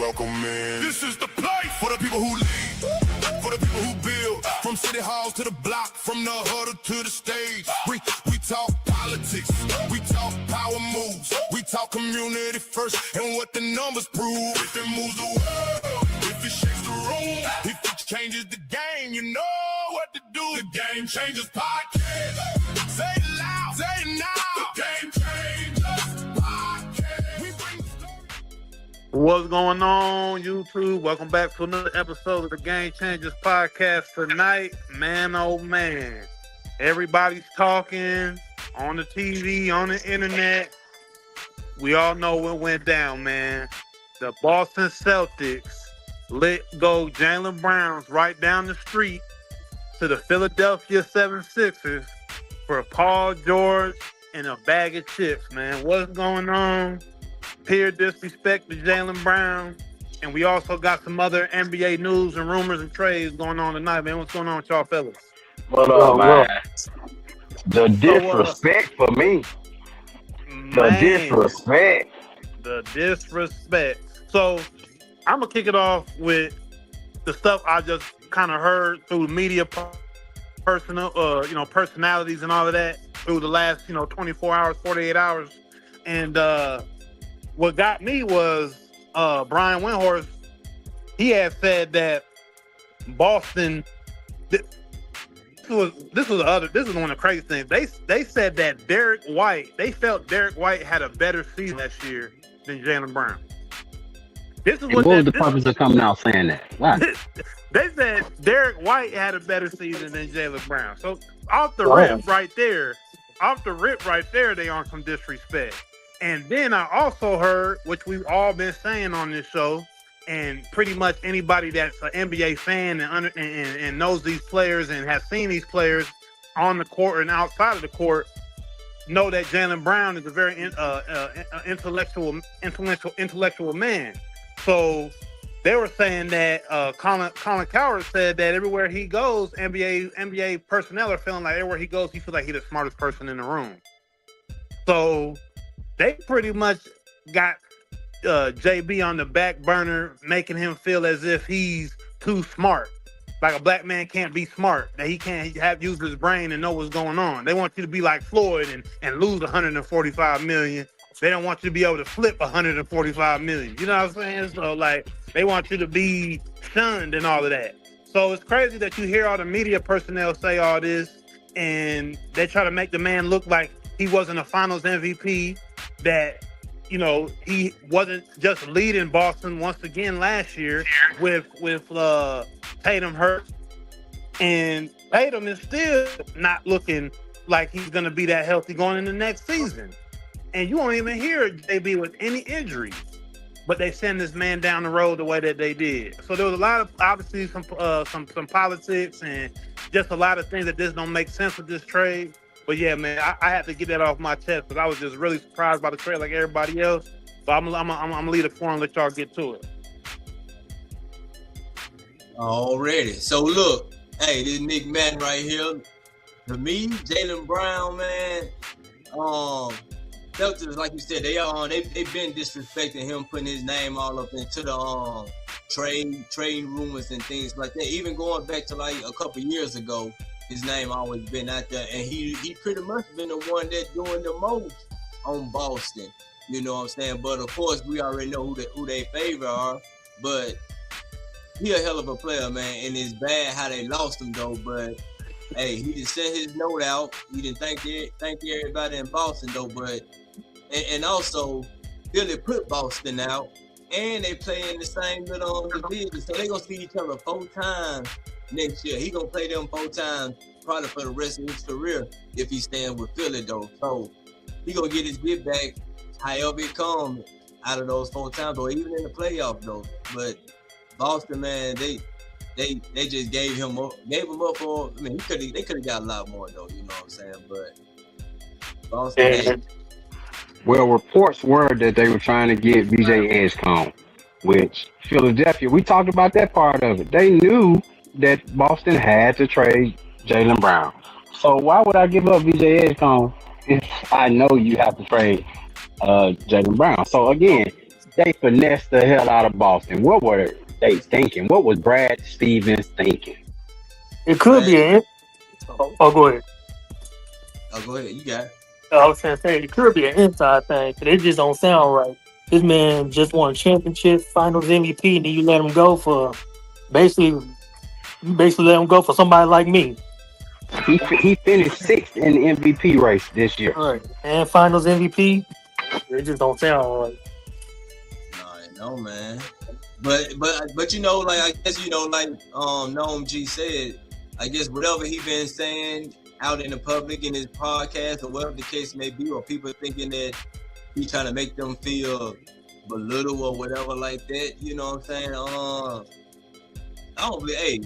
welcome in. This is the place for the people who lead, for the people who build. From city halls to the block, from the huddle to the stage. We talk politics, we talk power moves, we talk community first and what the numbers prove. If it moves the world, if it shakes the room, if it changes the game, you know what to do. The Game Changers Podcast. Say it loud, say it now. The Game Changers Podcast. We bring the story. What's going on, YouTube? Welcome back to another episode of the Game Changers Podcast. Tonight, man, oh man, everybody's talking on the TV, on the internet. We all know what went down, man. The Boston Celtics let go Jaylen Browns right down the street to the Philadelphia 76ers for Paul George and a bag of chips, man. What's going on? Peer disrespect to Jaylen Brown. And we also got some other NBA news and rumors and trades going on tonight, man. What's going on with y'all fellas? What up, man? The disrespect for me. The disrespect. The disrespect. So I'm gonna kick it off with the stuff I just kind of heard through media personalities and all of that through the last 24 hours, 48 hours. And what got me was Brian Windhorst. He had said that Boston. This is one of the crazy things. They said that they felt Derek White had a better season last year than Jaylen Brown. What was the purpose of coming out saying that? Why? They said Derek White had a better season than Jaylen Brown. So off the rip right there, they on some disrespect. And then I also heard, which we've all been saying on this show, and pretty much anybody that's an NBA fan and knows these players and has seen these players on the court and outside of the court, know that Jaylen Brown is a very intellectual man. So they were saying that Colin Cowherd said that everywhere he goes, NBA personnel are feeling like everywhere he goes, he feels like he's the smartest person in the room. So they pretty much got JB on the back burner, making him feel as if he's too smart. Like a black man can't be smart, that he can't use his brain and know what's going on. They want you to be like Floyd and lose $145 million. They don't want you to be able to flip $145 million. You know what I'm saying? So like they want you to be shunned and all of that. So it's crazy that you hear all the media personnel say all this and they try to make the man look like he wasn't a finals MVP, that he wasn't just leading Boston once again last year with Tatum hurt, and Tatum is still not looking like he's going to be that healthy going into next season. And you won't even hear JB with any injuries, but they send this man down the road the way that they did. So there was a lot of, obviously, some politics and just a lot of things that just don't make sense with this trade. But yeah, man, I had to get that off my chest because I was just really surprised by the trade like everybody else. So I'm gonna leave the floor and let y'all get to it. Already. So look, hey, this Nick Madden right here. To me, Jaylen Brown, man, Celtics, like you said, they've been disrespecting him, putting his name all up into the trade rumors and things like that. Even going back to like a couple years ago, his name always been out there, and he pretty much been the one that's doing the most on Boston. You know what I'm saying? But of course, we already know who they favor are. But he a hell of a player, man, and it's bad how they lost him though. But hey, he just sent his note out. He didn't thank everybody in Boston though. But and also Philly put Boston out, and they play in the same little division, so they gonna see each other 4 times. Next year, he gonna play them 4 times, probably for the rest of his career if he stands with Philly though. So he gonna get his get back, however it comes, out of those 4 times, or even in the playoff though. But Boston, man, they just gave him up for. I mean, they could have got a lot more though. You know what I'm saying? But Boston. Well, reports were that they were trying to get BJ Edgecombe, which Philadelphia. We talked about that part of it. They knew that Boston had to trade Jaylen Brown. So why would I give up BJ Edgecombe if I know you have to trade Jaylen Brown? So again, They finessed the hell out of Boston. What were they thinking? What was Brad Stevens thinking? It could be an. Oh, go ahead. Oh, go ahead. You got it. I was trying to say it could be an inside thing, but it just don't sound right. This man just won a championship, Finals MVP, and then you let him go for basically, you basically let him go for somebody like me. He finished sixth in the MVP race this year. All right, and Finals MVP. It just don't sound right. No, man. But you know, like I guess you know, like Noam G said, I guess whatever he been saying out in the public in his podcast or whatever the case may be, or people thinking that he trying to make them feel belittled or whatever like that. You know what I'm saying? I don't. Hey,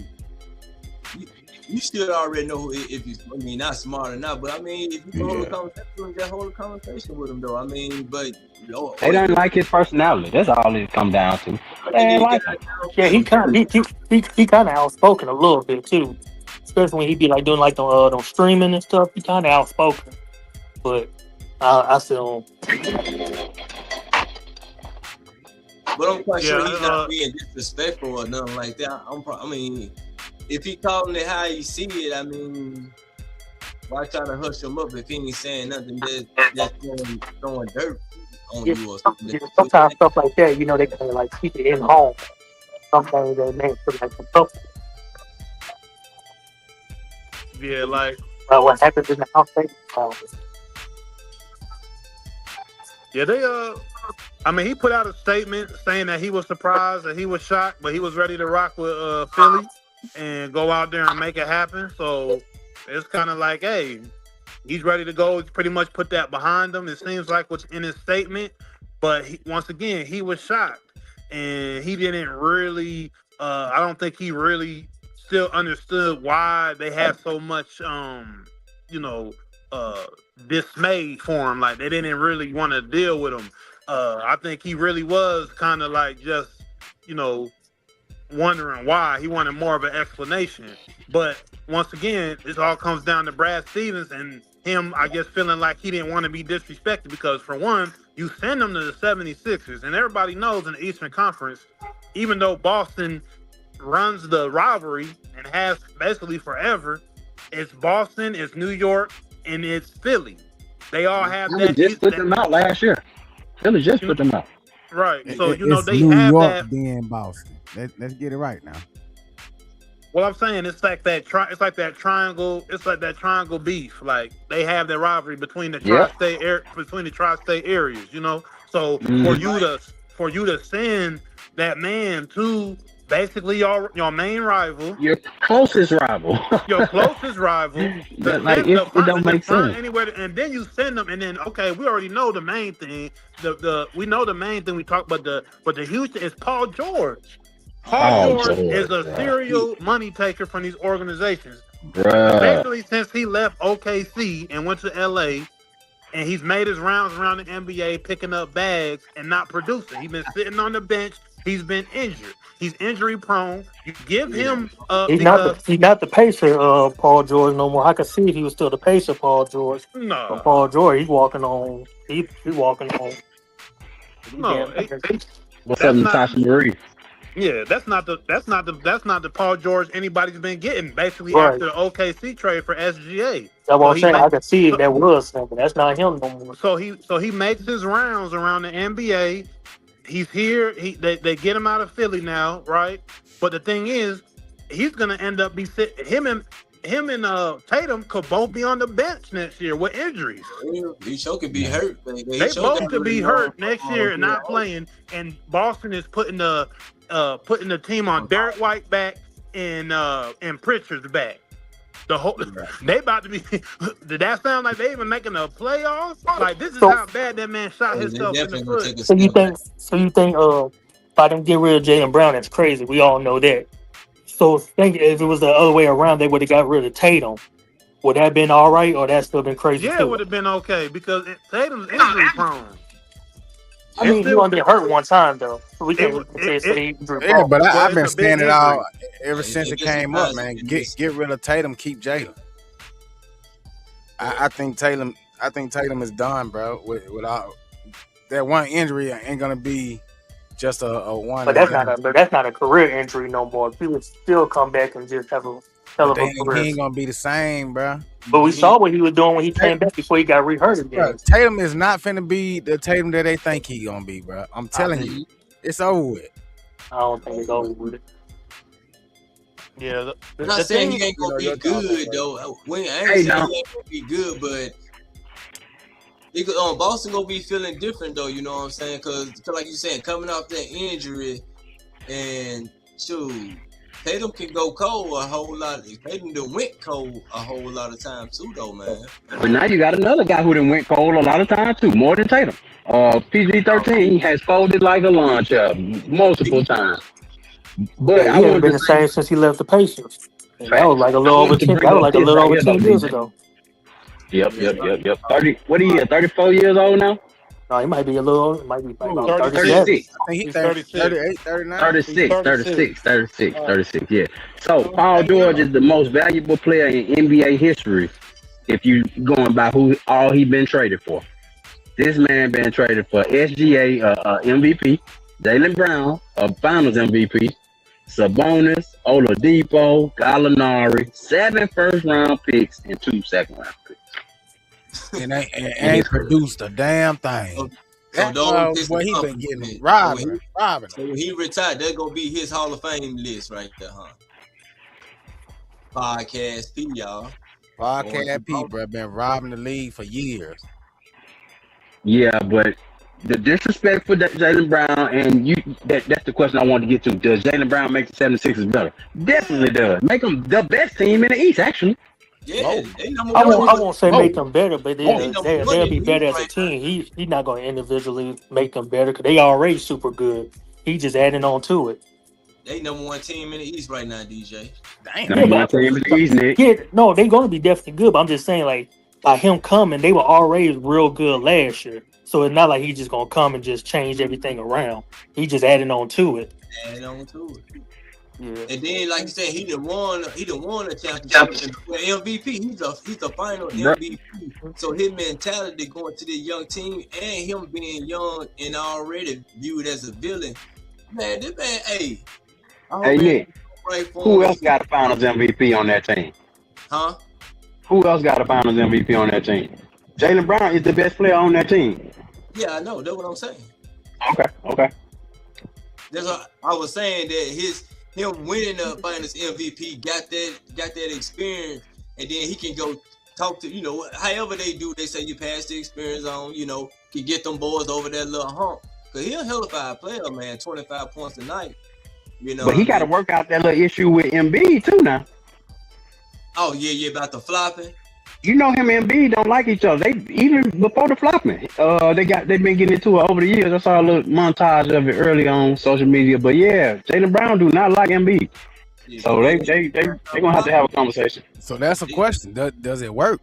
you still already know if you. I mean, not smart or not, but I mean, if you hold a conversation, just hold a conversation with him, though. I mean, but they don't like his personality. That's all it come down to. Yeah, he kind of outspoken a little bit too, especially when he be like doing like the streaming and stuff. He kind of outspoken, but I still. But I'm quite sure he's not being disrespectful or nothing like that. I mean, if he calling it how he see it, I mean, why try to hush him up if he ain't saying nothing that's throwing dirt on you or something? Sometimes stuff like that, you know, they kind of like keep it in home. Something that makes it like a couple. Yeah, like what happens in the house. yeah, they I mean, he put out a statement saying that he was surprised, that he was shocked, but he was ready to rock with Philly and go out there and make it happen. So it's kind of like, hey, he's ready to go. He's pretty much put that behind him. It seems like what's in his statement, but once again, he was shocked, and he didn't really. I don't think he really still understood why they had so much, dismay for him. Like they didn't really want to deal with him. I think he really was kind of like just, wondering why. He wanted more of an explanation. But once again, this all comes down to Brad Stevens and him, I guess, feeling like he didn't want to be disrespected because, for one, you send him to the 76ers, and everybody knows in the Eastern Conference, even though Boston runs the rivalry and has basically forever, it's Boston, it's New York, and it's Philly. They all have that. Just put them out last year. Philly just put them out. Right. So, it's they New have York, that. then Boston. Let's get it right now. Well, I'm saying it's like that. It's like that triangle. It's like that triangle beef. Like they have that rivalry between the tri-state areas. So for you to send that man to basically your main rival, your closest rival, it don't make sense. Anywhere, and then you send them, and then we already know the main thing. We know the main thing we talk about. But the Houston is Paul George. Paul George is a serial money taker from these organizations. Basically, since he left OKC and went to LA, and he's made his rounds around the NBA, picking up bags and not producing. He's been sitting on the bench. He's been injured. He's injury prone. You give him he's not the pacer Paul George no more. I could see if he was still the pacer Paul George. No, but Paul George, he's walking on. He's walking on. No, what's up, Natasha Marie? Yeah, that's not the Paul George anybody's been getting. Basically, after the OKC trade for SGA. That's what I'm saying. I could see if that was something. That's not him no more. So he makes his rounds around the NBA. He's here. They get him out of Philly now, right? But the thing is, he's gonna end up him and Tatum could both be on the bench next year with injuries. He sure could be hurt. They both could be hurt next year and not playing. And Boston is putting the team on Derek White back and Pritchard's back. They about to be. Did that sound like they even making the playoffs? Like this is how bad that man shot himself in the foot. So you think if I don't get rid of Jaylen Brown, that's crazy. We all know that. So think if it was the other way around, they would have got rid of Tatum. Would that have been all right, or that still been crazy? Yeah, it would have been okay because Tatum's injury prone. I mean, he only been hurt one time though. So we can't say injury prone. Yeah, but I've been standing out ever since it came up, man. Get rid of Tatum, keep Jaylen. I think Tatum is done, bro. Without that one injury, ain't gonna be just a one. But that's not a career injury no more. He would still come back and just have a hell of a He career. ain't gonna be the same, bro. But we saw what he was doing when he came back before he got rehurt again. Bro, Tatum is not finna be the Tatum that they think he gonna be, bro. I'm telling you, it's over with. I don't think it's over with it. Yeah, I'm not saying he ain't gonna be good though. I ain't saying he ain't gonna be good, but Boston gonna be feeling different though. You know what I'm saying? Because like you saying, coming off that injury, and shoot, Tatum can go cold a whole lot. Tatum done went cold a whole lot of times too, though, man. But now you got another guy who done went cold a lot of times too, more than Tatum. PG-13 has folded like a lawn chair multiple times. But he hasn't been the same since he left the Pacers. That was like a little over 10. That was like a little over 10 years ago. Yep. 30. What are you? 34 years old now? No, he might be a little. It might be 36. 36. I think he's 38, 39. 36. Yeah. So Paul George is the most valuable player in NBA history. If you going by who all he been traded for, this man been traded for SGA, MVP, Jaylen Brown, a Finals MVP, Sabonis, Oladipo, Gallinari, 7 first-round picks and 2 second-round picks. And ain't produced a damn thing. Boy, he been getting robbing. So when he retired, that's gonna be his Hall of Fame list right there, huh? Podcast P, y'all. Podcast P, bro, been robbing the league for years. Yeah, but the disrespect for Jaylen Brown, and that's the question I wanted to get to. Does Jaylen Brown make the 76ers better? Definitely does. Make them the best team in the East, actually. Yeah, I won't say make them better, but they'll be better as a team. He's not going to individually make them better because they already super good. He just adding on to it. They number one team in the East right now, DJ. Damn. Number one team in the East, Nick. Yeah, no, they're going to be definitely good, but I'm just saying, like, by him coming, they were already real good last year. So it's not like he's just going to come and just change everything around. He just adding on to it. Adding on to it. Yeah. And then, like you said, he done won a championship. MVP. He's a final MVP. So his mentality going to this young team and him being young and already viewed as a villain, man. This man, hey, Nick, who else got a Finals MVP on that team? Huh? Who else got a Finals MVP on that team? Jaylen Brown is the best player on that team. Yeah, I know. That's what I'm saying. Okay. That's what I was saying, that him winning the Finals MVP got that experience, and then he can go talk to, however they do. They say you pass the experience on, can get them boys over that little hump. Cause he's a hell of a player, man. 25 points a night. But he got to work out that little issue with Embiid too now. Oh yeah, about the flopping. Him and Embiid don't like each other. They even before the flopping, they've been getting into it over the years. I saw a little montage of it early on social media. But yeah, Jaylen Brown do not like Embiid, so they gonna have to have a conversation. So that's a question. Does it work?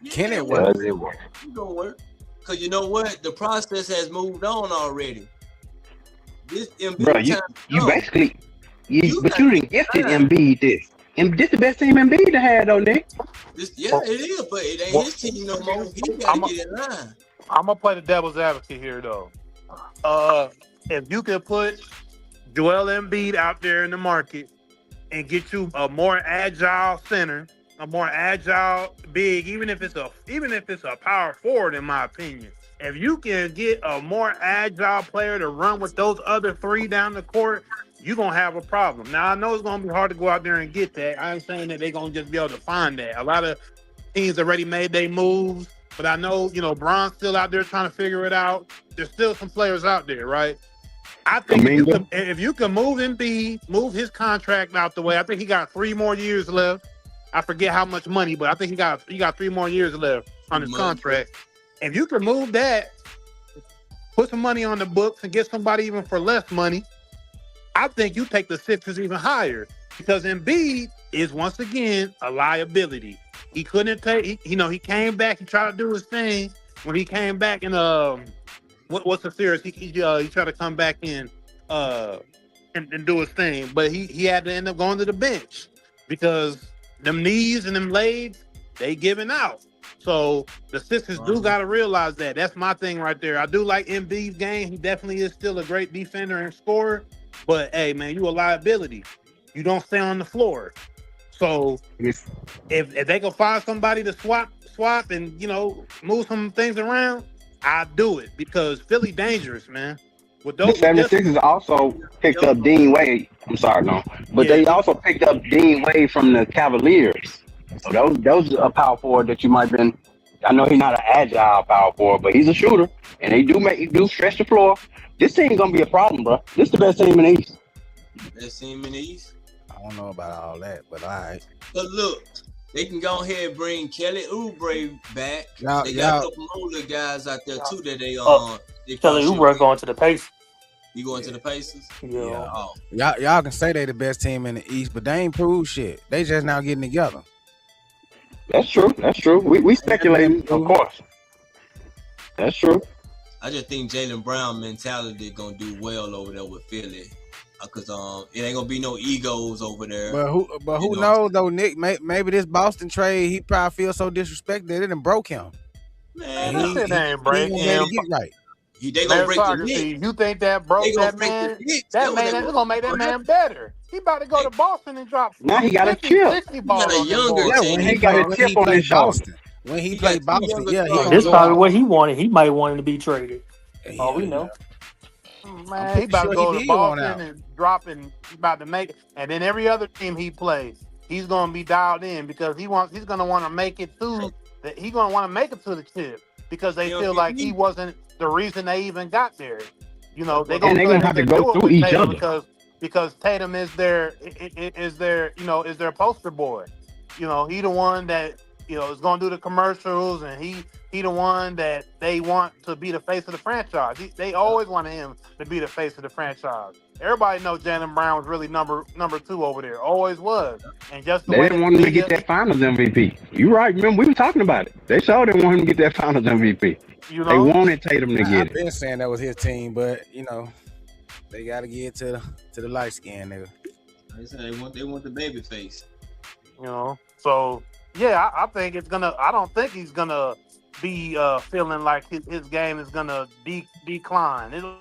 Yeah, Can it work? Does it work? It's gonna work. Cause you know what, the process has moved on already. This Embiid, bro, you basically, but you didn't gifted Embiid this. And this the best team Embiid to have though, Nick. Yeah, it is, but it ain't his team no more. He gotta get in line. I'm gonna play the devil's advocate here though. If you could put Joel Embiid out there in the market and get you a more agile center, a more agile big, even if it's a power forward, in my opinion. If you can get a more agile player to run with those other three down the court, you're going to have a problem. Now, I know it's going to be hard to go out there and get that. I'm saying that they're going to just be able to find that. A lot of teams already made their moves, but I know, Bron's still out there trying to figure it out. There's still some players out there, right? I think if you can move Embiid, move his contract out the way, I think he got 3 more years left. I forget how much money, but I think he got 3 more years left on his contract. If you can move that, put some money on the books and get somebody even for less money, I think you take the Sixers even higher, because Embiid is once again a liability. He couldn't take, he came back, he tried to do his thing. When he came back in what's the series? He tried to come back in and do his thing, but he had to end up going to the bench because them knees and them legs, they giving out. So the Sixers do got to realize that. That's my thing right there. I do like Embiid's game. He definitely is still a great defender and scorer. But hey, man, you a liability. You don't stay on the floor. So if they can find somebody to swap and move some things around, I do it because Philly dangerous, man. With those, the 76ers also picked up Dean Wade. I'm sorry, no, but they also picked up Dean Wade from the Cavaliers. So those are a power forward that you might have been. I know he's not an agile power forward, but he's a shooter, and they do stretch the floor. This team gonna be a problem, bro. This is the best team in the East. Best team in the East. I don't know about all that, but all right. But look, they can go ahead and bring Kelly Oubre back. They got a couple older guys out there too that they Kelly Oubre going to the Pacers. You going to the Pacers? Yeah. Oh. Y'all can say they the best team in the East, but they ain't proved shit. They just now getting together. That's true. We speculating, of course. That's true. I just think Jaylen Brown mentality gonna do well over there with Philly, because it ain't gonna be no egos over there. But who knows though, Nick? Maybe this Boston trade, he probably feels so disrespected that it done broke him. Man, that ain't break him. Right. They gonna break the Knicks. You think that broke that man? That man is gonna make that man better. He about to go to Boston and drop. Now he got a chip. He got a younger team. He got a chip on his shoulder. When he played Boston, this is probably what he wanted. He might want him to be traded. All we know. Man, he about to go to Boston and drop, and he about to make it. And then every other team he plays, he's gonna be dialed in because he's gonna want to make it to he's gonna want to make it to the chip because they feel like he wasn't the reason they even got there. They're gonna have to go through each other because Tatum is their poster boy. He the one that is gonna do the commercials, and he the one that they want to be the face of the franchise. They always wanted him to be the face of the franchise. Everybody knows Jaylen Brown was really number 2 over there. Always was. And just they didn't want him to get that Finals MVP. You right? Remember we were talking about it. They sure didn't want him to get that Finals MVP. They wanted Tatum to get it. I've been saying that was his team, but they got to get to the light skin nigga. They said they want the baby face. So yeah, I think it's gonna. I don't think he's gonna be feeling like his game is gonna decline.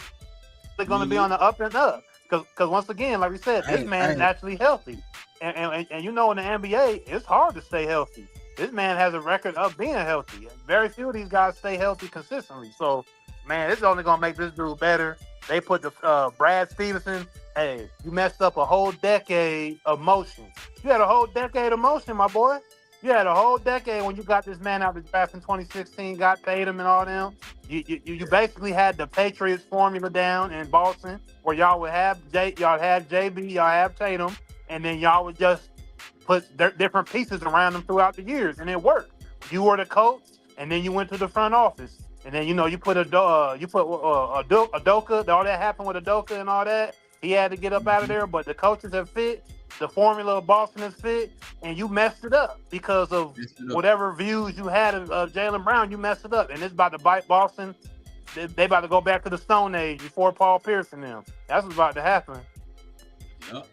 They're gonna be on the up and up because once again, like we said, this man is actually healthy, and in the NBA, it's hard to stay healthy. This man has a record of being healthy. Very few of these guys stay healthy consistently. So, man, it's only gonna make this dude better. They put the Brad Stevenson. Hey, you messed up a whole decade of motion. You had a whole decade of motion, my boy. You had a whole decade when you got this man out of the draft in 2016, got Tatum and all them. You basically had the Patriots formula down in Boston, where y'all would have y'all had JB, y'all have Tatum, and then y'all would just put different pieces around them throughout the years, and it worked. You were the coach, and then you went to the front office, and then you put Udoka. All that happened with Udoka and all that. He had to get up out of there, but the coaches have fit. The formula of Boston is fit, and you messed it up because of whatever views you had of Jaylen Brown. You messed it up, and it's about to bite Boston. They about to go back to the Stone Age before Paul Pierce and them. That's what's about to happen. Yep.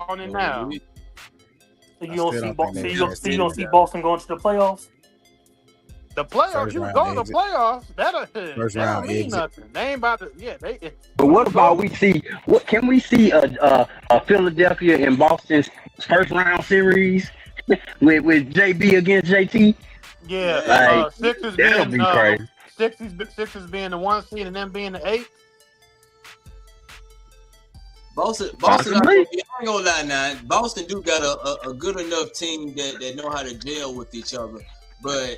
On it now. So you don't see Boston going to the playoffs? The playoffs, you go to the playoffs. First That round don't mean exit. nothing. They ain't about to. Yeah, But what about what can we see a Philadelphia and Boston's first round series with JB against JT? Yeah, Sixers that'll being be crazy. Sixers being the 1 seed and them being the 8. Boston. I ain't gonna lie now. Boston do got a good enough team that know how to gel with each other, but.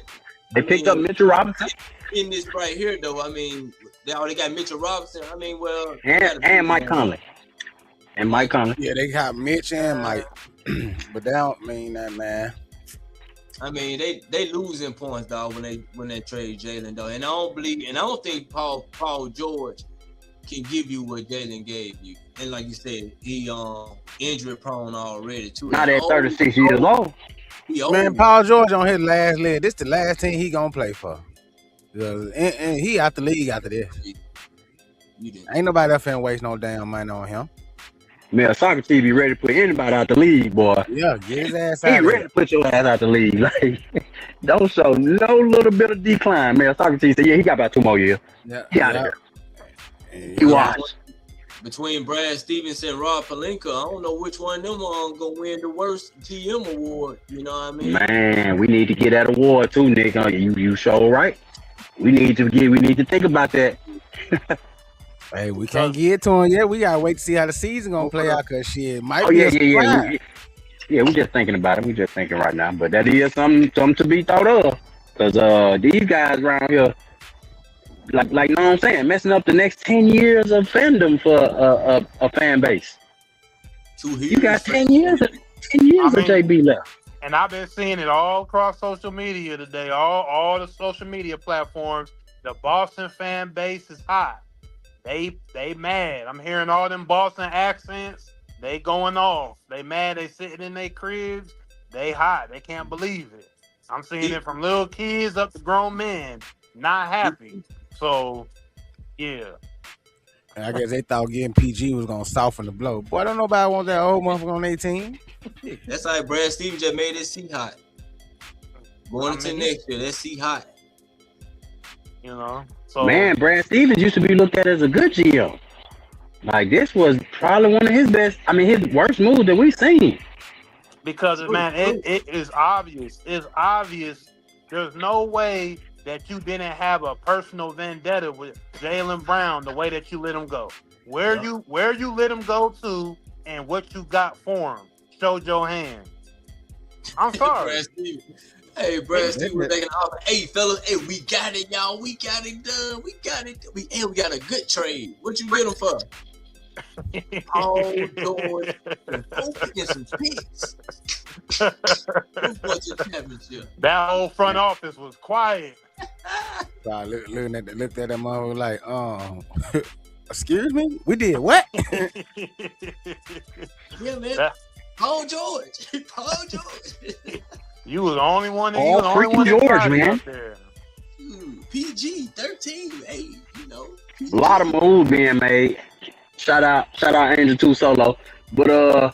They picked up Mitchell Robinson. In this right here, though, I mean, they already got Mitchell Robinson. I mean, well, and Mike Conley. Yeah, they got Mitch and Mike, but they don't mean that, man. I mean, they losing points, dog, when they trade Jaylen, though, and I don't think Paul George can give you what Jaylen gave you. And like you said, he injury prone already too. Not at 36 years old. Man, Paul George on his last leg. This the last team he gonna play for. And he out the league after this. Ain't nobody else finna waste no damn money on him. Man, Socrates be ready to put anybody out the league, boy. Yeah, get his ass He out of ready here. to put your ass out the league. Like, don't show no little bit of decline, man. Socrates said, yeah, he got about 2 more years. Yeah, He out of yeah. here. He washed. Between Brad Stevenson and Rob Pelinka, I don't know which one of them are gonna win the worst GM award. You know what I mean? Man, we need to get that award too, Nick. You show right. We need to think about that. Hey, we can't get to him yet. We gotta wait to see how the season gonna play out. Cause shit might Oh be yeah, a surprise. yeah. We just thinking about it. We just thinking right now. But that is something to be thought of. Cause these guys around here, like, know what I'm saying, messing up the next 10 years of fandom for a fan base. You got 10 years. 10 years of JB left. And I've been seeing it all across social media today. All the social media platforms. The Boston fan base is hot. They mad. I'm hearing all them Boston accents. They going off. They mad. They sitting in their cribs. They hot. They can't believe it. I'm seeing it from little kids up to grown men. Not happy. So, yeah. And I guess they thought getting PG was gonna soften the blow. Boy, I don't know nobody want that old motherfucker on their team. That's like Brad Stevens just made it see hot. Going into next year, let's see hot. You know, so man, Brad Stevens used to be looked at as a good GM. Like, this was probably one of his best. I mean, his worst move that we've seen. Because man, it is obvious. It's obvious. There's no way that you didn't have a personal vendetta with Jaylen Brown the way that you let him go. Where you let him go to and what you got for him showed your hand. I'm sorry. Brad Stevens was making an offer. Hey, fellas, hey, we got it, y'all. We got it done. We got it. We got a good trade. What you get him for? Oh, Lord. Go get some picks. That whole front office was quiet. I looked at them all like, excuse me? We did what? Yeah, man. Paul George. You was the only one. All freaking George, man. PG 13. Hey, you know. PG. A lot of moves being made. Shout out Angel 2 Solo. But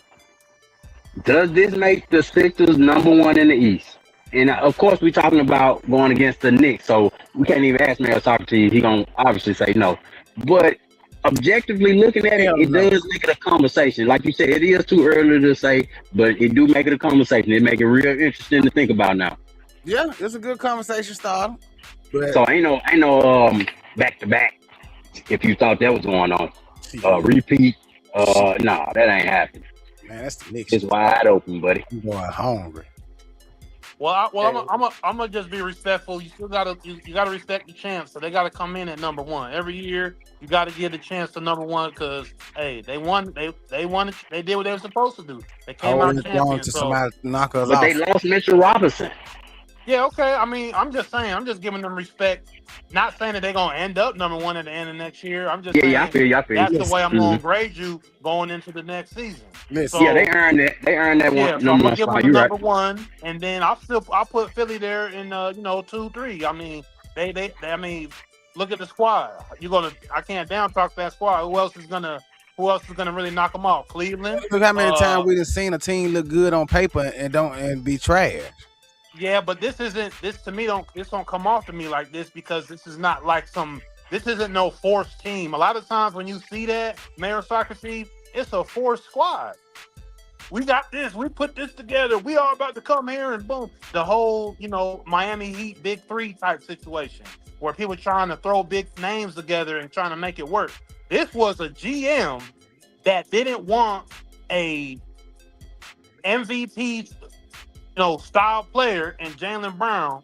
does this make the Sixers number one in the East? And of course, we're talking about going against the Knicks, so we can't even ask Mayor Socrates. He gonna obviously say no. But objectively looking at it, it does make it a conversation. Like you said, it is too early to say, but it do make it a conversation. It make it real interesting to think about now. Yeah, it's a good conversation starter. But so ain't no back to back. If you thought that was going on, repeat. Nah, that ain't happening. Man, that's the Knicks. It's wide open, buddy. I'm going hungry. Well, I'm gonna just be respectful. You still gotta respect the champs, so they gotta come in at number one every year. You gotta give the chance to number one because hey, they won. They won. They did what they were supposed to do. They came out champions. So, somebody knock us but off. they lost Mitchell Robinson. Yeah, okay. I mean, I'm just saying. I'm just giving them respect. Not saying that they're gonna end up number one at the end of next year. I'm just saying I feel you. That's the way I'm gonna grade you going into the next season. So, yeah, they earned that. They earned that one. So I'm gonna give them number right. one, and then I'll put Philly there in 2-3. I mean, they I mean, look at the squad. I can't down talk that squad. Who else is gonna really knock them off? Cleveland. Look how many times we have seen a team look good on paper and be trash. Yeah, but this to me don't come off to me like this because this is not like this isn't no forced team. A lot of times when you see that, Mayor Socrates, it's a forced squad. We got this, we put this together, we are about to come here and boom. The whole, Miami Heat Big Three type situation where people trying to throw big names together and trying to make it work. This was a GM that didn't want a MVP style player and Jaylen Brown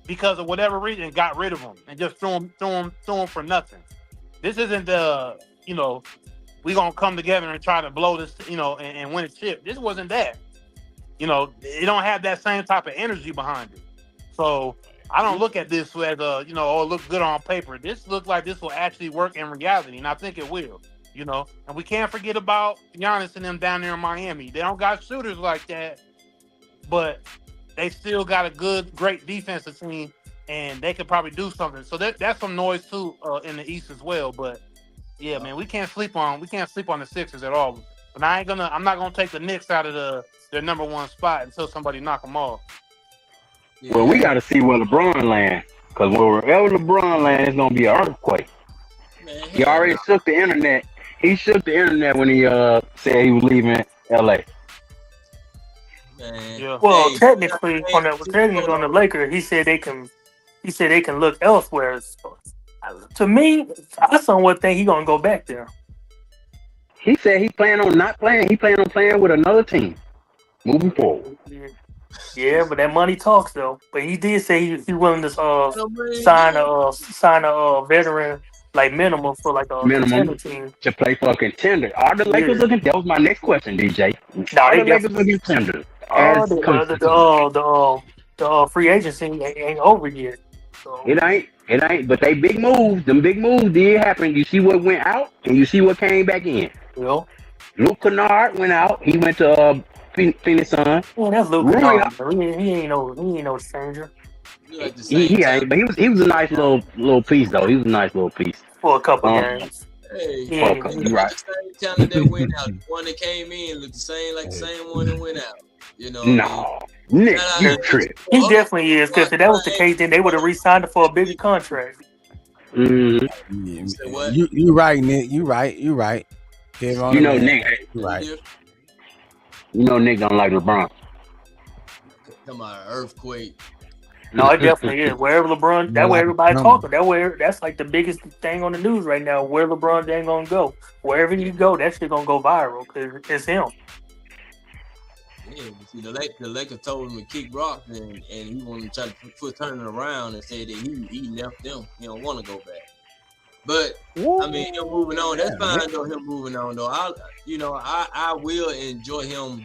because of whatever reason got rid of him and just threw him for nothing. This isn't we gonna come together and try to blow this, and win a chip. This wasn't that. It don't have that same type of energy behind it. So I don't look at this as it look good on paper. This looks like this will actually work in reality, and I think it will. And we can't forget about Giannis and them down there in Miami. They don't got shooters like that. But they still got a great defensive team, and they could probably do something. So that's some noise too in the East as well. But yeah, man, we can't sleep on the Sixers at all. But I'm not gonna take the Knicks out of their number one spot until somebody knock them off. Yeah. Well, we got to see where LeBron lands, because wherever LeBron lands, it's gonna be an earthquake. Man, he already shook the internet. He shook the internet when he said he was leaving LA. Man. Yeah. Well, technically on the Lakers, he said they can look elsewhere. So, to me, I somewhat think he's gonna go back there. He said he planned on not playing. He planned on playing with another team moving forward. Yeah, but that money talks though. But he did say he's willing to sign a veteran like minimum for like a minimum team to play for a contender. Are the Lakers looking? That was my next question, DJ. Are the Lakers looking contenders? The free agency ain't over yet. So. It ain't. But they big moves. Them big moves did happen. You see what went out, and you see what came back in. Yeah. Luke Kennard went out. He went to Phoenix Suns. Well, that's Luke Kennard. He ain't no stranger. He ain't. But he was a nice little piece though. He was a nice little piece for a couple games. Hey, right. The same talent that went out. The one that came in looked the same one that went out. You know. No. Nick, you trip. He definitely is, because if that was the case, then they would have re-signed him for a bigger contract. Mm-hmm. You right, Nick. You right. You know, Nick. Right. You know, Nick don't like LeBron. Come on, earthquake. No, it definitely is. Wherever LeBron, that way everybody talking. That's like the biggest thing on the news right now. Where LeBron ain't gonna go. Wherever you go, that shit gonna go viral because it's him. Yeah, see, the Lakers told him to kick rocks, and he wanted to try to turn it around and said that he left them. He don't want to go back. But I mean, him moving on. That's fine though. Him moving on though. I will enjoy him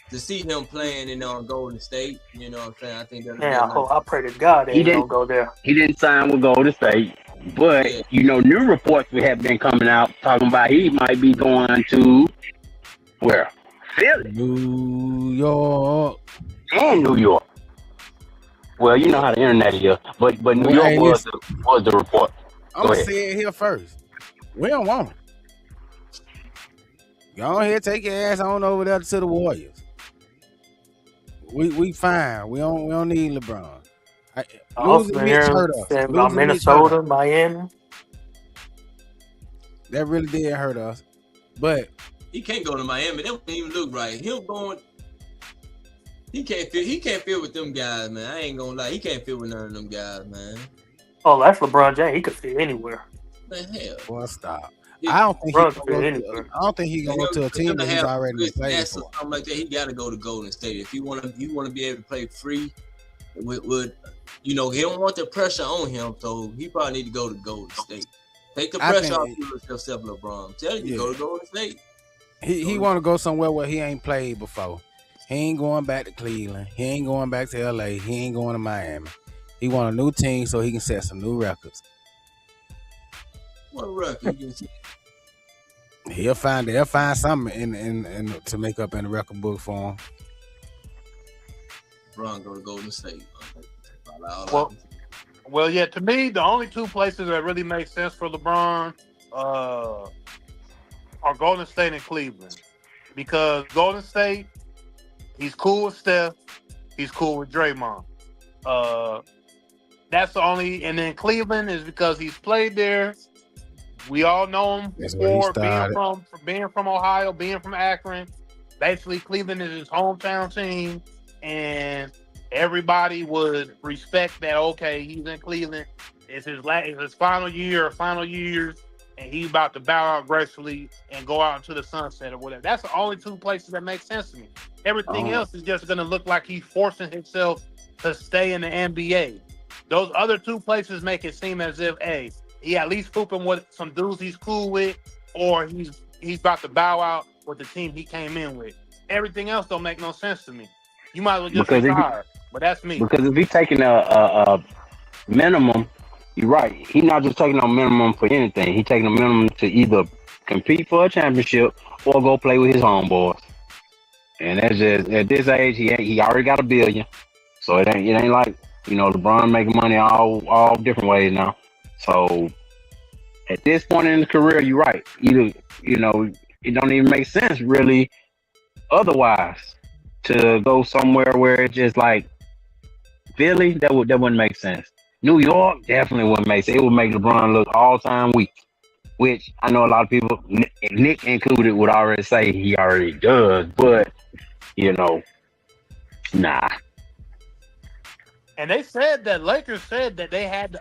to see him playing in Golden State. You know what I'm saying? I think that's. Yeah, I pray to God that he don't go there. He didn't sign with Golden State, but new reports have been coming out talking about he might be going to where? Philly, New York, and New York. Well, you know how the internet is, but New York was the report. I'm gonna say it here first. We don't want him. Go ahead, take your ass on over there to the Warriors. We fine. We don't need LeBron. Losing Mitch hurt us. Minnesota, Miami. That really did hurt us, but. He can't go to Miami. That wouldn't even look right. He can't fit with them guys, man. I ain't gonna lie. He can't fit with none of them guys, man. Oh, that's LeBron James. He could fit anywhere. Man, hell. Well, stop. I don't think he's gonna go to a team that he's already played for. Something like that. He got to go to Golden State if you want to be able to play free. With he don't want the pressure on him, so he probably need to go to Golden State. Take the pressure off yourself, LeBron. I'm telling you, go to Golden State. He want to go somewhere where he ain't played before. He ain't going back to Cleveland. He ain't going back to LA. He ain't going to Miami. He want a new team so he can set some new records. What record? They'll find something in to make up in the record book for him. LeBron go to Golden State. Well, yeah. To me, the only two places that really make sense for LeBron are Golden State and Cleveland, because Golden State, he's cool with Steph, he's cool with Draymond. That's the only, and then Cleveland is because he's played there. We all know him for being from Ohio, being from Akron. Basically, Cleveland is his hometown team, and everybody would respect that. Okay, he's in Cleveland. It's his final years. And he's about to bow out gracefully and go out into the sunset or whatever. That's the only two places that make sense to me. Everything else is just going to look like he's forcing himself to stay in the NBA. Those other two places make it seem as if, hey, he at least hooping with some dudes he's cool with, or he's about to bow out with the team he came in with. Everything else don't make no sense to me. You might as well just retire, but that's me. Because if he's taking a minimum, you're right. He's not just taking a minimum for anything. He's taking a minimum to either compete for a championship or go play with his homeboys. And that's just, at this age, he already got $1 billion. So it ain't like, LeBron making money all different ways now. So at this point in his career, you're right. Either, if it don't even make sense really otherwise to go somewhere where it's just like Philly. That wouldn't make sense. New York definitely wouldn't make sense. It would make LeBron look all time weak, which I know a lot of people, Nick included, would already say he already does. But you know, nah. And they said that Lakers said that they had.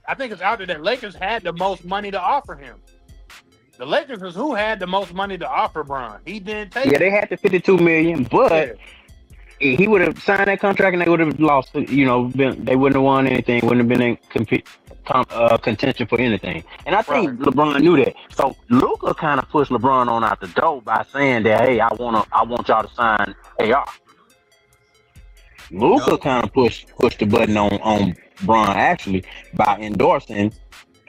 I think it's out there that Lakers had the most money to offer him. The Lakers is who had the most money to offer Bron. He didn't take. Yeah, they had the 52 million, but he would have signed that contract and they would have lost. You know, they wouldn't have won anything. Wouldn't have been in contention for anything. And I think LeBron knew that. So Luka kind of pushed LeBron on out the door by saying that, hey, I want y'all to sign AR. Luka kind of pushed the button on Bron actually by endorsing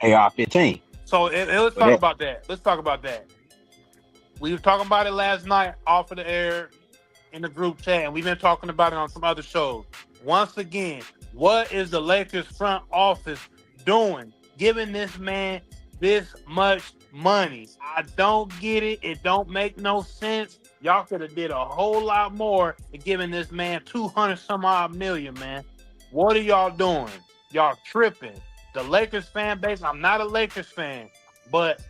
AR-15. So let's talk about that. Let's talk about that. We were talking about it last night off of the air in the group chat, and we've been talking about it on some other shows. Once again, what is the Lakers front office doing, giving this man this much money? I don't get it. It don't make no sense. Y'all could have did a whole lot more than giving this man 200 some odd million, man. What are y'all doing? Y'all tripping. The Lakers fan base, I'm not a Lakers fan, but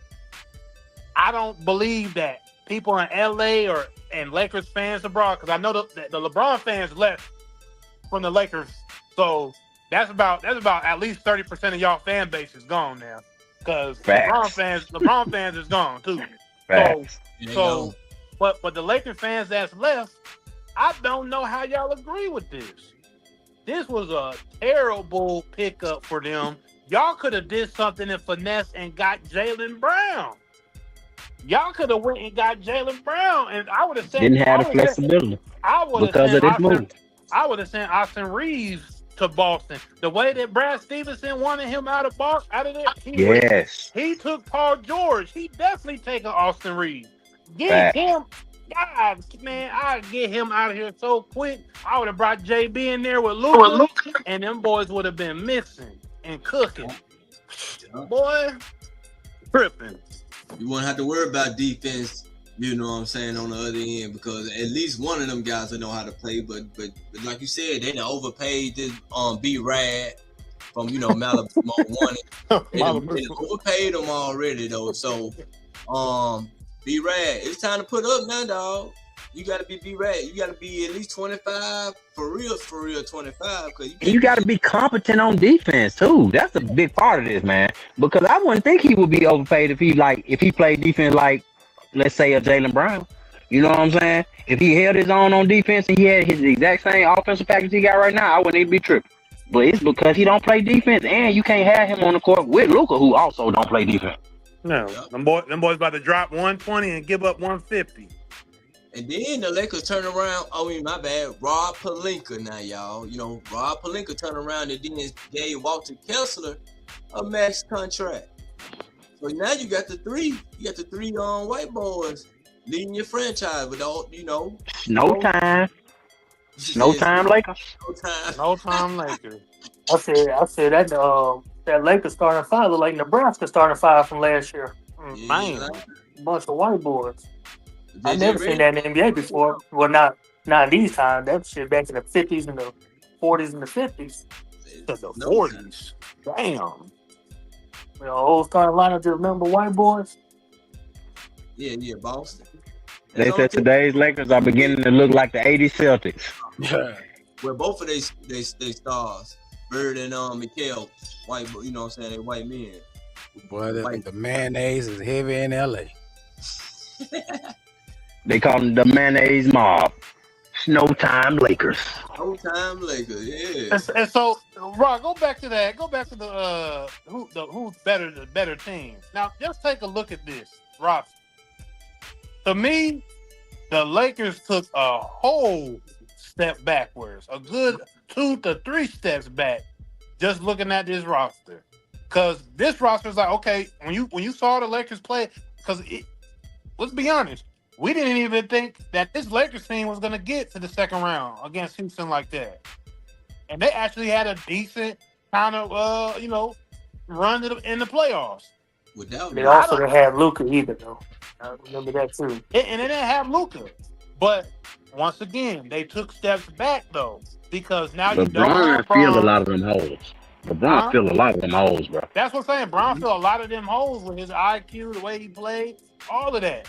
I don't believe that people in LA and Lakers fans abroad, because I know the LeBron fans left from the Lakers, so that's about at least 30% of y'all fan base is gone now, because LeBron fans is gone too. So, but the Lakers fans that's left, I don't know how y'all agree with this. This was a terrible pickup for them. Y'all could have did something in finesse and got Jaylen Brown. Y'all could have went and got Jaylen Brown, and I would have said didn't have the flexibility because of this move. I would have sent Austin Reeves to Boston. The way that Brad Stevenson wanted him out of there, he took Paul George. He definitely taken Austin Reeves. Get him, God, man, I'd get him out of here so quick. I would have brought JB in there with Luka, and them boys would have been missing and cooking. Boy, tripping. You won't have to worry about defense, you know what I'm saying, on the other end, because at least one of them guys will know how to play. But like you said, they done overpaid this B-Rad from, Malibu one. They overpaid them already though. So B-Rad, it's time to put up now, dog. You got to be B-Rad. You got to be at least 25 for real 25. Cause you got to be competent on defense too. That's a big part of this, man. Because I wouldn't think he would be overpaid if he played defense like, let's say, a Jaylen Brown. You know what I'm saying? If he held his own on defense and he had his exact same offensive package he got right now, I wouldn't even be tripping. But it's because he don't play defense, and you can't have him on the court with Luka, who also don't play defense. No, them boys about to drop 120 and give up 150. And then the Lakers turn around. My bad. Rob Pelinka now, y'all. Rob Pelinka turned around and then gave Walter Kessler a max contract. So now you got the three. You got the three white boys leading your franchise with all, No time. No time Lakers. No time Lakers. I said that Lakers starting five look like Nebraska starting five from last year. Man, a bunch of white boys. I never seen that in the NBA before. Well, not in these times. That shit back in the 50s and the 40s and the 50s. The 40s. Damn. Whole starting lineup just remember white boys. Yeah, Boston. They said today's Lakers are beginning to look like the 80s Celtics. Where both of they stars, Bird and Mikhail, white, you know what I'm saying, they white men. Boy, the mayonnaise is heavy in LA. They call them the mayonnaise mob. Snowtime Lakers. Snowtime Lakers, yeah. And so, Rob, go back to that. Go back to the who's better, the better teams. Now, just take a look at this roster. To me, the Lakers took a whole step backwards, a good 2 to 3 steps back, just looking at this roster. Because this roster is like, okay, when you saw the Lakers play, because let's be honest, we didn't even think that this Lakers team was going to get to the second round against Houston like that. And they actually had a decent kind of, run in the playoffs. Without they also didn't have Luka either, though. I remember that too. And they didn't have Luka. But once again, they took steps back though, because now you don't have LeBron fill a Braun. lot of them holes. LeBron Huh? fill a lot of them holes, bro. That's what I'm saying. Braun filled a lot of them holes with his IQ, the way he played, all of that.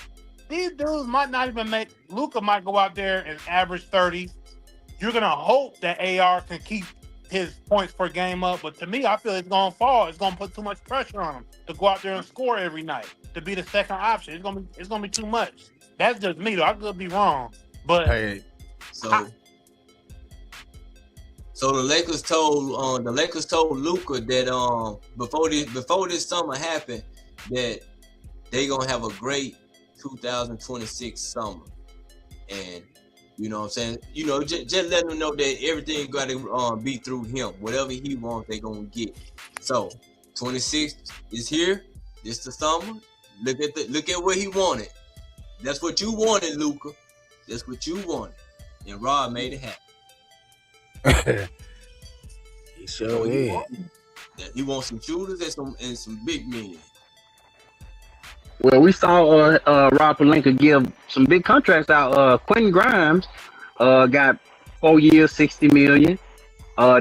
These dudes might not even make. Luka might go out there and average 30. You're gonna hope that AR can keep his points per game up, but to me, I feel it's gonna fall. It's gonna put too much pressure on him to go out there and score every night, to be the second option. It's gonna be too much. That's just me though. I could be wrong, but Hey, So, so the Lakers told Luka that before this summer happened that they gonna have a great 2026 summer, and you know what I'm saying. You know, just let them know that everything got to be through him. Whatever he wants, they gonna get. So 26 is here. This the summer. Look at what he wanted. That's what you wanted, Luka. That's what you wanted, and Rob made it happen. he sure is. He wants some shooters and some big men. Well, we saw Rob Pelinka give some big contracts out. Quentin Grimes got 4 years, $60 million.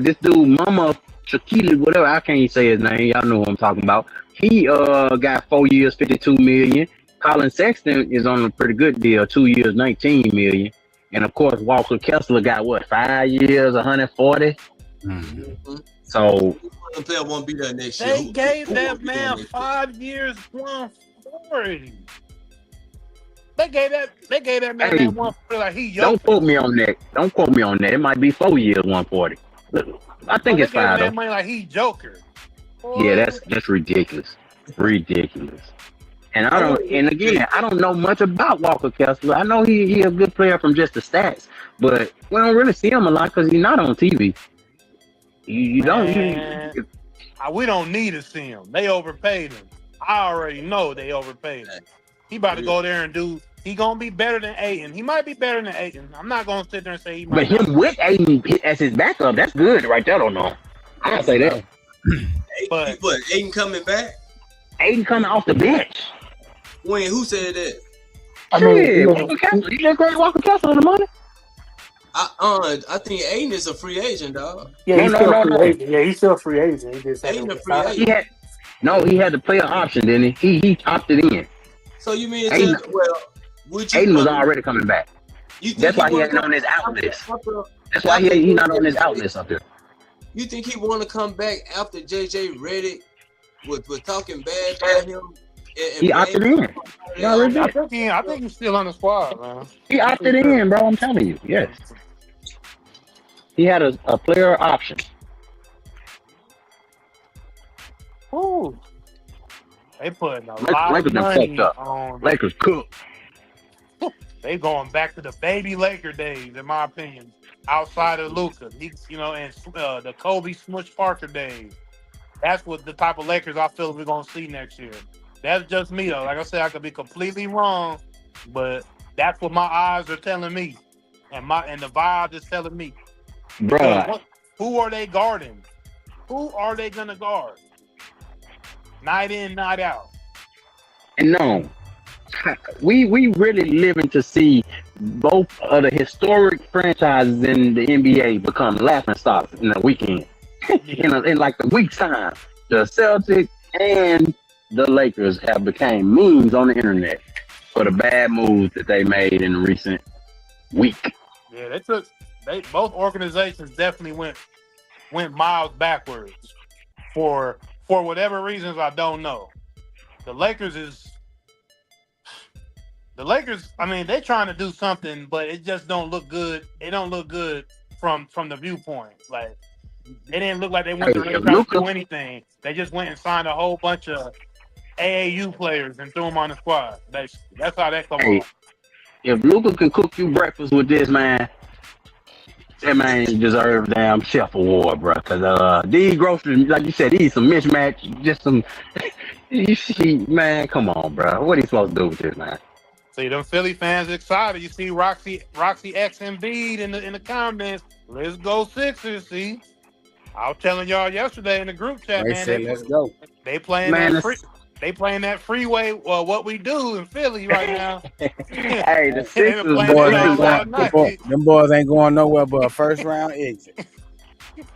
This dude, Mama Shaquille, whatever, I can't even say his name. Y'all know who I'm talking about. He got 4 years, $52 million. Colin Sexton is on a pretty good deal, 2 years, $19 million. And of course, Walker Kessler got 5 years, $140. Mm-hmm. So The player won't be there next they year. gave Who that won't be there man next year? 5 years, 140. They gave that man Hey, that 140 like he don't yoked. quote me on that. Don't quote me on that. It might be 4 years, 140. I think They it's gave him 5 that though. money like he Joker. Yeah, that's ridiculous. Ridiculous. And I don't know much about Walker Kessler. I know he a good player from just the stats, but we don't really see him a lot because he's not on TV. You don't. Man, we don't need to see him. They overpaid him. I already know they overpaid him. He about to go there and do. He gonna be better than Ayton. He might be better than Ayton. I'm not gonna sit there and say he But might. him with Aiden as his backup, that's good right there. Don't know. I gotta say that. But Aiden coming back? Aiden coming off the bench. When? Who said that? I mean, Shit, Walker Kessler. You just grade Walker Kessler the money? I think Aiden is a free agent, dog. yeah, he's No, still no, a free no. agent. Yeah, he's still a free agent. He just Ain't a free signed. agent. He had the player option, didn't he? He opted in. So you mean Aiden- would you? Aiden was already coming back. You think That's why he wanna ain't come on his back out list. after- That's why he's not on his out list up there. You think he want to come back after JJ Redick was talking bad about him? He opted in. He already did. I think he's still on the squad, man. He opted in, bro. I'm telling you. Yes. He had a player option. Ooh. They putting a lot Lakers of done money fucked up. on. Lakers cooked. They going back to the baby Laker days, in my opinion. Outside of Luka, and the Kobe Smush Parker days. That's what the type of Lakers I feel we're gonna see next year. That's just me though. Like I said, I could be completely wrong, but that's what my eyes are telling me, and the vibe is telling me. Bruh. Who are they guarding? Who are they gonna guard? Night in, night out. And no, we really living to see both of the historic franchises in the NBA become laughing stocks in a weekend. in like a week's time, the Celtics and the Lakers have become memes on the internet for the bad moves that they made in the recent week. Yeah, both organizations definitely went miles backwards for whatever reasons I don't know. The Lakers, I mean, they're trying to do something, but it just don't look good. It don't look good from the viewpoint. Like, it didn't look like they went to really try to do anything. They just went and signed a whole bunch of AAU players and threw them on the squad. That's how that come off. If Luka can cook you breakfast with this, man, that man deserves a damn chef award, bro. Because these groceries, like you said, these some mismatch, just some. You see, man, come on, bro. What are you supposed to do with this, man? See, them Philly fans excited. You see Roxy X Embiid in the comments. Let's go Sixers. See, I was telling y'all yesterday in the group chat, They man. said, let's go. They playing Man, that free. They playing that freeway. Well, what we do in Philly right now. Hey, the They been Sixers, playing Boys that ain't all Sixers. going. last night. Them boys ain't going nowhere but a first round exit.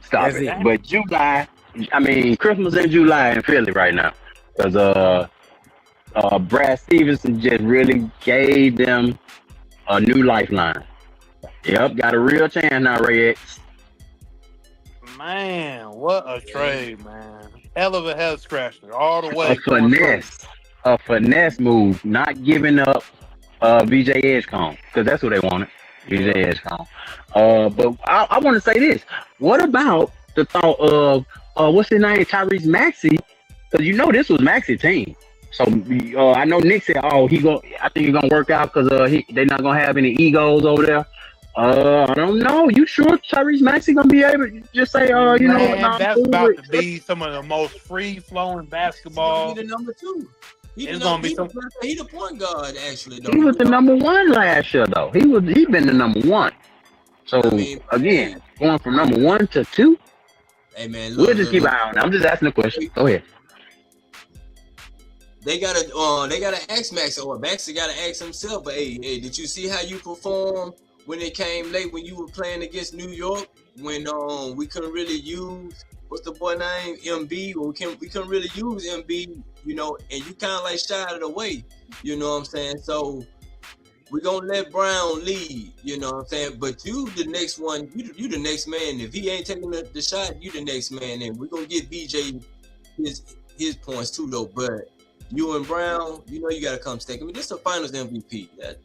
Stop That's it. it. But July, I mean, Christmas in July in Philly right now. Because Brad Stevenson just really gave them a new lifeline. Yep, got a real chance now, Ray X. Man, what a trade, man. Hell of a head scratcher all the A way going through. finesse. A finesse move, not giving up BJ Edgecombe. Because that's what they wanted. BJ Edgecombe. But I want to say this. What about the thought of what's his name? Tyrese Maxey? Because you know this was Maxey's team. So I know Nick said, "Oh, I think he's gonna work out because they're not gonna have any egos over there." I don't know. You sure Tyrese Maxey gonna be able to just say, Man, you know what? Nah, I'm that's cool about with to be some of the most free flowing He's basketball. gonna be the number 2. It's gonna be some. He the point guard actually. Though. He was the number one last year though. He been the number one. So I mean, again, going from number 1 to 2, hey man, we'll just keep an eye on it. I'm just asking the question. Go ahead. They gotta ask Max, or Max gotta ask himself. But hey, did you see how you performed when it came late when you were playing against New York? When we couldn't really use what's the boy name MB? Well, we couldn't really use MB, you know, and you kind of like shied it away. You know what I'm saying? So we're gonna let Brown lead. You know what I'm saying? But you the next one. You the next man. If he ain't taking the shot, you the next man. And we're gonna get BJ his points too, though. But you and Brown, you know you gotta come stake. I mean, this is a Finals MVP. That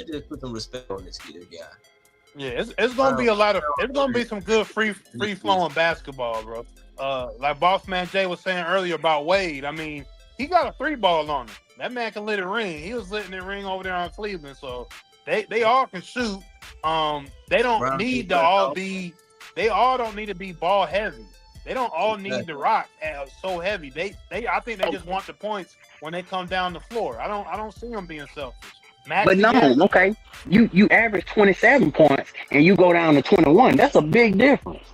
just put some respect on this guy. Yeah, it's gonna be a lot of. It's gonna be some good free flowing basketball, bro. Like Boss Man Jay was saying earlier about Wade. I mean, he got a 3-ball on him. That man can lit it ring. He was letting it ring over there on Cleveland. So they all can shoot. They don't Brown need can to all cut be. They all don't need to be ball heavy. They don't all need to rock so heavy. I think they just want the points when they come down the floor. I don't see them being selfish. But no, okay. You average 27 points and you go down to 21. That's a big difference.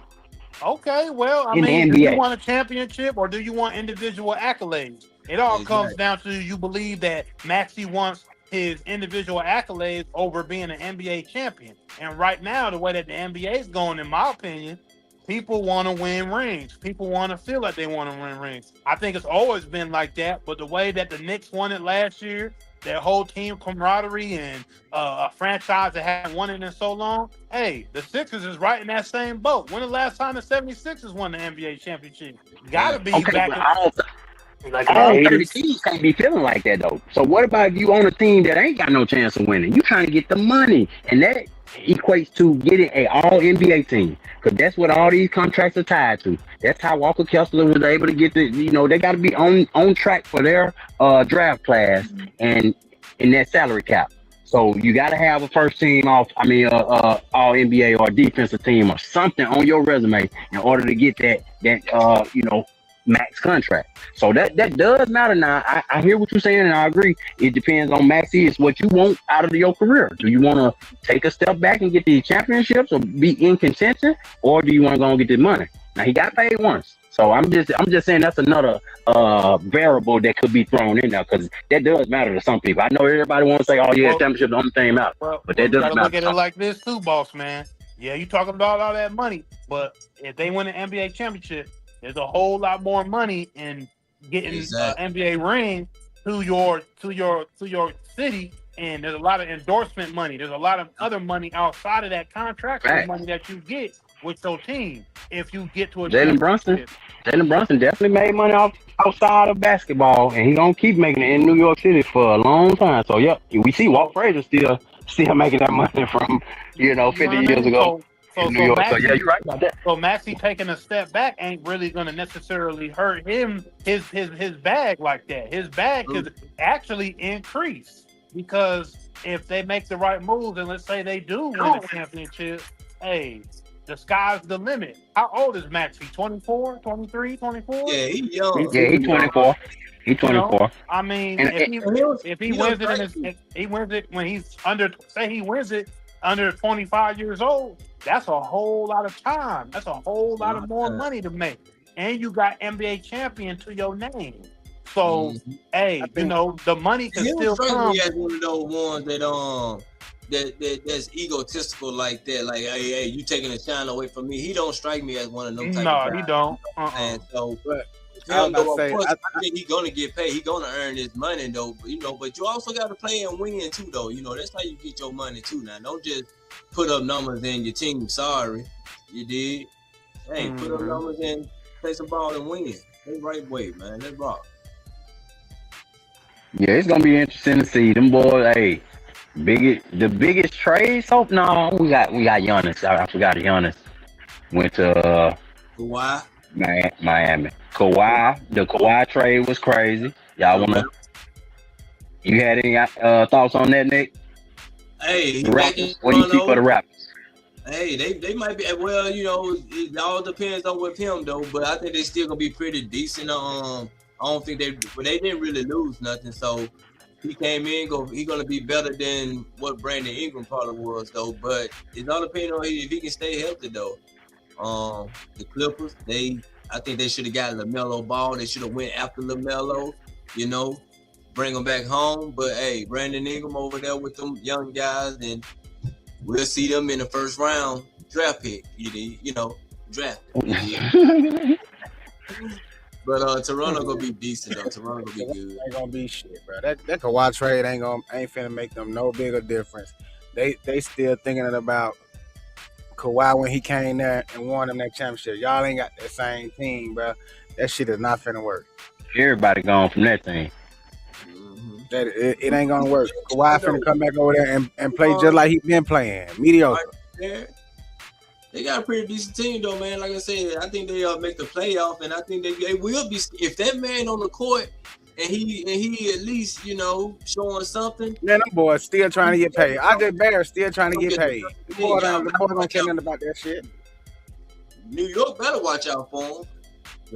Okay, well, I In the mean, do NBA. you want a championship or do you want individual accolades? It all comes down to you believe that Maxey wants his individual accolades over being an NBA champion. And right now, the way that the NBA is going, in my opinion, people want to win rings. People want to feel like they want to win rings. I think it's always been like that, but the way that the Knicks won it last year, their whole team camaraderie and a franchise that hadn't won it in so long, hey, the Sixers is right in that same boat. When the last time the 76ers won the NBA championship? Gotta be Okay, back but in Like in all the 30 80s. teams can't be feeling like that though. So what about if you on a team that ain't got no chance of winning? You trying to get the money, and that equates to getting a all NBA team, because that's what all these contracts are tied to. That's how Walker Kessler was able to get they got to be on track for their draft class and in that salary cap. So you got to have a first team all NBA or a defensive team or something on your resume in order to get that max contract. So that does matter. Now I hear what you're saying and I agree. It depends on Maxey. It's what you want out of your career. Do you want to take a step back and get these championships or be in contention, or do you want to go and get the money? Now he got paid once, so I'm just saying that's another variable that could be thrown in there, because that does matter to some people. I know everybody wants to say, "Oh yeah, championship the only thing out," but that doesn't matter. Look at it like this too, boss man. Yeah, you talking about all that money, but if they win an NBA championship, there's a whole lot more money in getting an NBA ring to your city, and there's a lot of endorsement money. There's a lot of other money outside of that contractual money that you get with your team if you get to a Jaylen Brunson definitely made money outside of basketball, and he's gonna keep making it in New York City for a long time. So yep, we see Walt Frazier still making that money from 50 years ago. So New York. Maxey, So yeah, you're right about that. So Maxey taking a step back ain't really going to necessarily hurt him his bag like that. His bag could actually increase, because if they make the right moves and let's say they do win a championship, hey, the sky's the limit. How old is Maxey? 24, 23, 24? Yeah, he's young. Yeah, he's 24. He's 24. I mean, And if he wins it, he wins it when he's under. Say he wins it under 25 years old. That's a whole lot of time. That's a whole lot of more money to make, and you got NBA champion to your name. So, hey, I think the money can He still don't strike come. me as one of those ones that's egotistical like that. Like, hey, you taking the shine away from me. He don't strike me as one of them type of No, guys. he don't. And so but with I was him about to though, of say course, I think he gonna get paid. He gonna earn his money though. But you also got to play and win too though. That's how you get your money too. Now, don't just put up numbers in your team. Sorry, you did. Hey, put up numbers and play some ball and win. That's right way, man. That's rock. Yeah, it's gonna be interesting to see them boys. Hey, the biggest trade. So no, we got Giannis. I forgot Giannis went to Kawhi. Miami. The Kawhi trade was crazy. Y'all you had any thoughts on that, Nick? Hey, he The back in Raptors. What do you see for the Raptors? Hey, they might be. Well, it all depends on with him though. But I think they still gonna be pretty decent. I don't think they didn't really lose nothing. So he came in. He gonna be better than what Brandon Ingram probably was though. But it all depends on if he can stay healthy though. The Clippers, I think they should have got LaMelo Ball. They should have went after LaMelo. Bring him back home. But hey, Brandon Ingram over there with them young guys and. We'll see them in the first round draft pick, draft. But Toronto gonna be decent though. Toronto gonna be good. ain't gonna be shit, bro. That Kawhi trade ain't finna make them no bigger difference. They still thinking about Kawhi when he came there and won them that championship. Y'all ain't got that same team, bro. That shit is not finna work. Everybody gone from that thing. It ain't gonna work. Kawhi finna come back over there and play just like he been playing. Mediocre. They got a pretty decent team though, man. Like I said, I think they'll make the playoff, and I think they will be. If that man on the court and he at least showing something. Man, them boys still trying to get paid. RJ Barrett still trying to get paid. The boy don't care nothing about that shit. New York better watch out for him.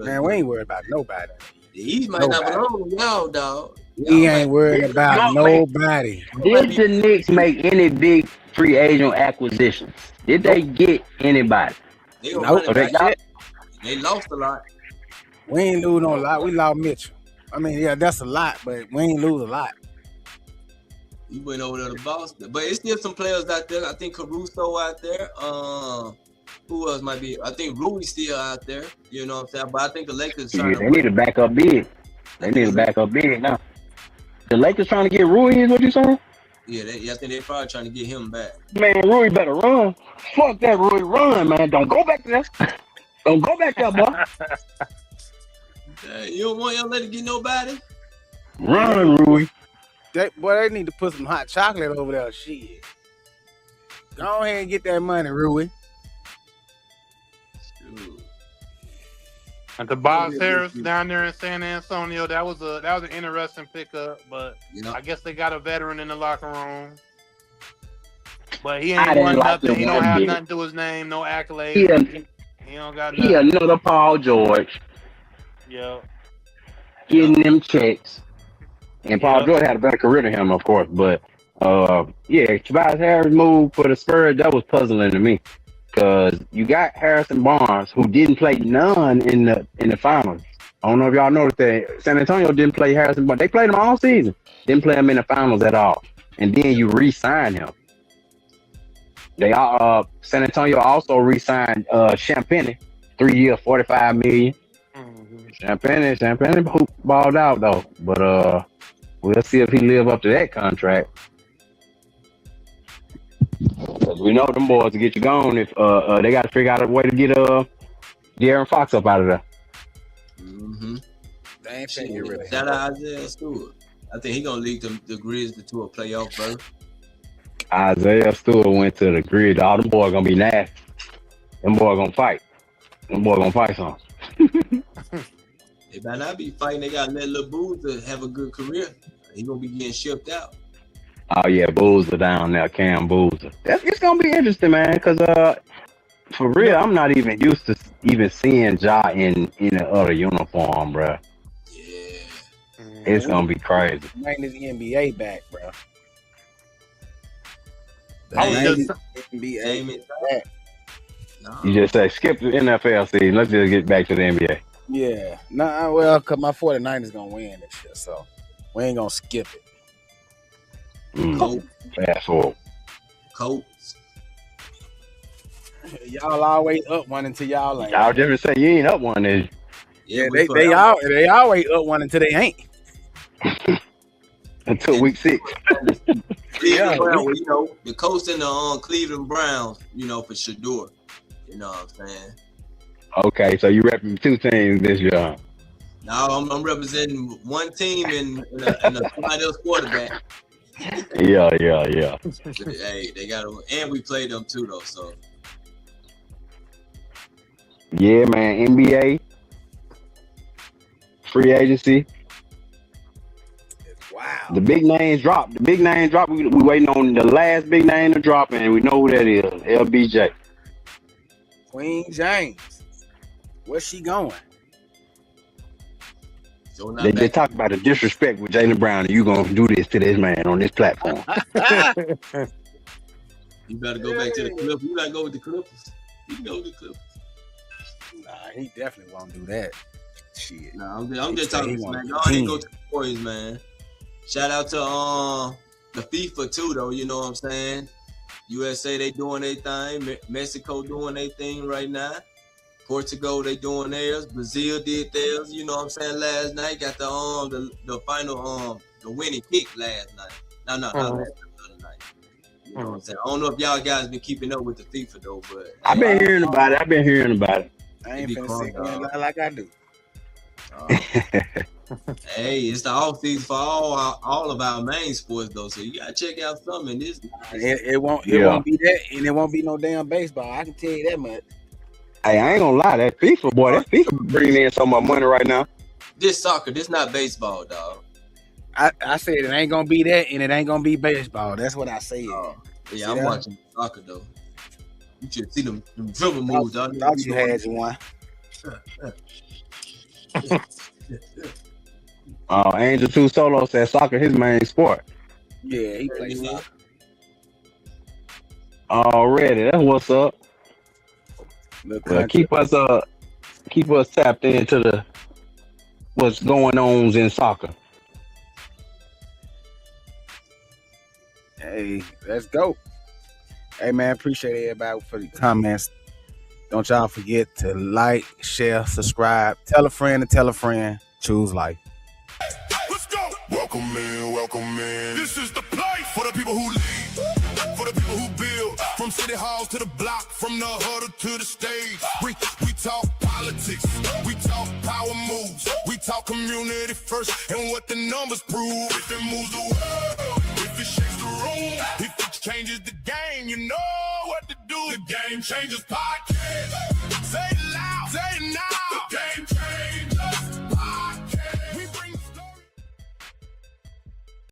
Man, we ain't worried about nobody. The East might not belong to y'all, dog. We ain't worried about nobody. Did the Knicks make any big free agent acquisitions? Did they get anybody? They lost a lot. We ain't lose no lot. We lost Mitchell. I mean, yeah, that's a lot, but we ain't lose a lot. He went over to the Boston, but it's still some players out there. I think Caruso out there. Who else might be? I think Rui's still out there. You know what I'm saying? But I think the Lakers They need to back up big. They need to back up big now. The Lakers trying to get Rui is what you saying? Yeah, I think they're probably trying to get him back. Man, Rui better run. Fuck that Rui, run, man. Don't go back there. Don't go back there, boy. You don't want y'all let it get nobody? Run, Rui. They need to put some hot chocolate over there. Shit. Go ahead and get that money, Rui. And Tobias Harris down there in San Antonio, that was an interesting pickup, but I guess they got a veteran in the locker room. But he ain't won nothing. He don't have nothing to his name, no accolades. He don't got nothing. He another Paul George. Yeah. Getting them checks. And Paul George had a better career than him, of course. But Tobias Harris move for the Spurs, that was puzzling to me. Because you got Harrison Barnes, who didn't play none in the finals. I don't know if y'all noticed that San Antonio didn't play Harrison Barnes. They played him all season. Didn't play him in the finals at all. And then you re-sign him. San Antonio also re-signed Champagne, 3 years, $45 million. Mm-hmm. Champagne balled out though. But we'll see if he live up to that contract. Because we know them boys to get you gone if they got to figure out a way to get De'Aaron Fox up out of there. Mm-hmm. They ain't finna get rid of him. Shout out Isaiah Stewart. I think he gonna lead the Grizzlies to a playoff berth. Isaiah Stewart went to the grid. All them boys gonna be nasty. Them boys gonna fight. Them boys gonna fight some. They might not be fighting. They got to let Lil Boozer have a good career. He gonna be getting shipped out. Oh yeah, Boozer down there, Cam Boozer. It's gonna be interesting, man. Because for real, I'm not even used to even seeing Ja in an other uniform, bro. Yeah, it's gonna be crazy. Bring this NBA back, bro. NBA. You just say skip the NFL season. Let's just get back to the NBA. Yeah. Nah, well, cause my 49ers gonna win this year, so we ain't gonna skip it. Colts. Fast forward. Colts. Y'all always up one until y'all ain't. I was just gonna say you ain't up one, is you? Yeah, we they always up one until they ain't. Until week 6. Cleveland Browns, you know, the Colts and the Cleveland Browns, you know, for sure. You know what I'm saying? Okay, so you repping 2 teams this year. Now I'm representing one team and somebody else quarterback. Yeah. Hey, they got to, and we played them too though. So Yeah, man. NBA, free agency. Wow. The big names drop. We waiting on the last big name to drop, and we know who that is. LBJ. Queen James. Where's she going? so They talk about the disrespect with Jaylen Brown, and you gonna do this to this man on this platform. You better go back to the Clippers. You gotta go with the Clippers. You can go with the Clippers. Nah, he definitely won't do that. Shit. Nah, I'm just talking, man. Go Team. ahead and go to the Warriors, man. Shout out to the FIFA too, though. You know what I'm saying? USA, they doing their thing. Mexico doing their thing right now. Portugal, they doing theirs. Brazil did theirs. You know what I'm saying? Last night got the final the winning kick last night. No, not last night. The other night. You know what I'm saying? I don't know if y'all guys been keeping up with the FIFA though, but I've been hearing about it. I ain't finna sit here like I do. Hey, it's the off season for all of our main sports though, so you gotta check out something. It won't be that, and it won't be no damn baseball. I can tell you that much. Hey, I ain't gonna lie, that FIFA bringing in so much money right now. This soccer, this not baseball, dog. I said it ain't gonna be that, and it ain't gonna be baseball. That's what I said. Yeah, I'm watching soccer though. You should see them dribble moves, dog. Thought you had you one. Angel 2 Solo said soccer his main sport. Yeah, he plays soccer. Already, that's what's up. Keep us tapped into what's going on in soccer. Hey, let's go. Hey man, appreciate everybody for the comments. Don't y'all forget to like, share, subscribe, tell a friend to tell a friend. Choose life. Let's go. Welcome in. This is the place for the people who lead, for the people who build. From city halls to the block, from the huddle to the stage. We talk politics, we talk power moves, we talk community first and what the numbers prove. If it moves the world, if it shakes the room, if it changes the game, you know what to do. The Game Changers Podcast.